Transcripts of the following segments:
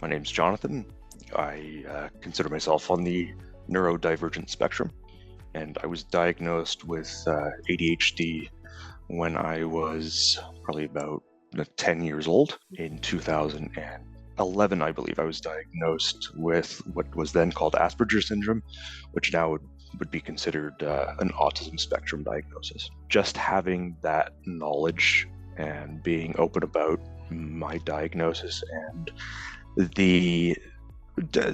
My name's Jonathan. I consider myself on the neurodivergent spectrum, and I was diagnosed with ADHD when I was probably about 10 years old. In 2011, I believe, I was diagnosed with what was then called Asperger's syndrome, which now would be considered an autism spectrum diagnosis. Just having that knowledge and being open about my diagnosis and the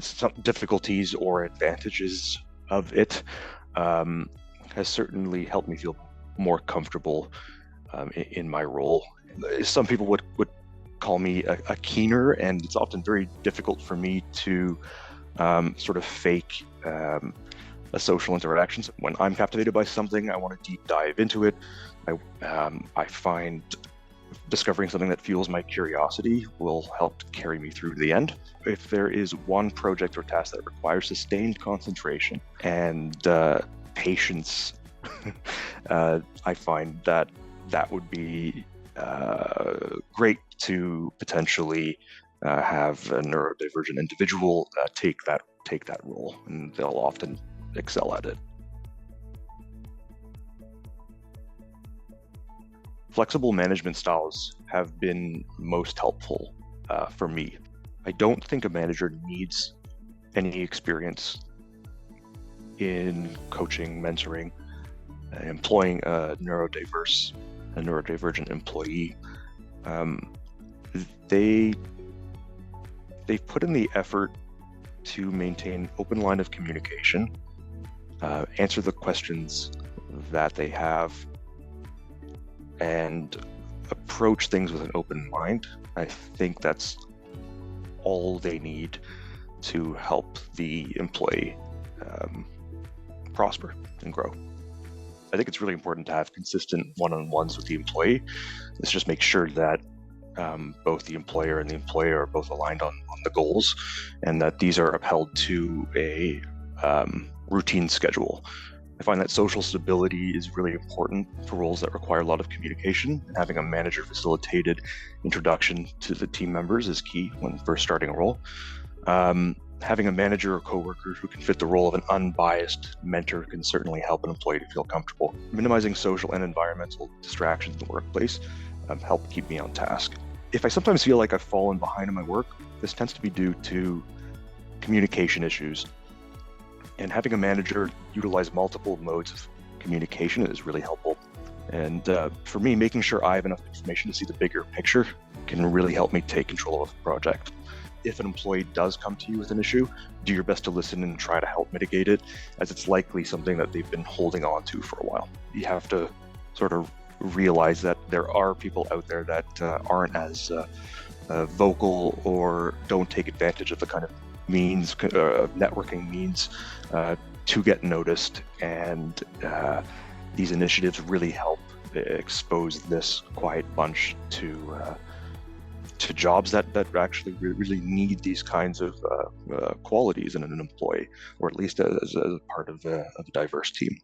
some difficulties or advantages of it has certainly helped me feel more comfortable in my role. Some people would call me a keener, and it's often very difficult for me to sort of fake a social interactions. When I'm captivated by something, I want to deep dive into it. I find discovering something that fuels my curiosity will help carry me through to the end. If there is one project or task that requires sustained concentration and patience, I find that would be great to potentially have a neurodivergent individual take that role, and they'll often excel at it. Flexible management styles have been most helpful for me. I don't think a manager needs any experience in coaching, mentoring, employing a neurodivergent employee. They've put in the effort to maintain open line of communication, answer the questions that they have, and approach things with an open mind. I think that's all they need to help the employee prosper and grow. I think it's really important to have consistent one-on-ones with the employee. Let's just make sure that both the employer and the employer are both aligned on the goals, and that these are upheld to a routine schedule. I find that social stability is really important for roles that require a lot of communication, and having a manager-facilitated introduction to the team members is key when first starting a role. Having a manager or coworker who can fit the role of an unbiased mentor can certainly help an employee to feel comfortable. Minimizing social and environmental distractions in the workplace help keep me on task. If I sometimes feel like I've fallen behind in my work, this tends to be due to communication issues. And having a manager utilize multiple modes of communication is really helpful. And for me, making sure I have enough information to see the bigger picture can really help me take control of the project. If an employee does come to you with an issue, do your best to listen and try to help mitigate it, as it's likely something that they've been holding on to for a while. You have to sort of realize that there are people out there that aren't as vocal or don't take advantage of the kind of means, networking means to get noticed, and these initiatives really help expose this quiet bunch to jobs that actually really need these kinds of qualities in an employee, or at least as a part of a diverse team.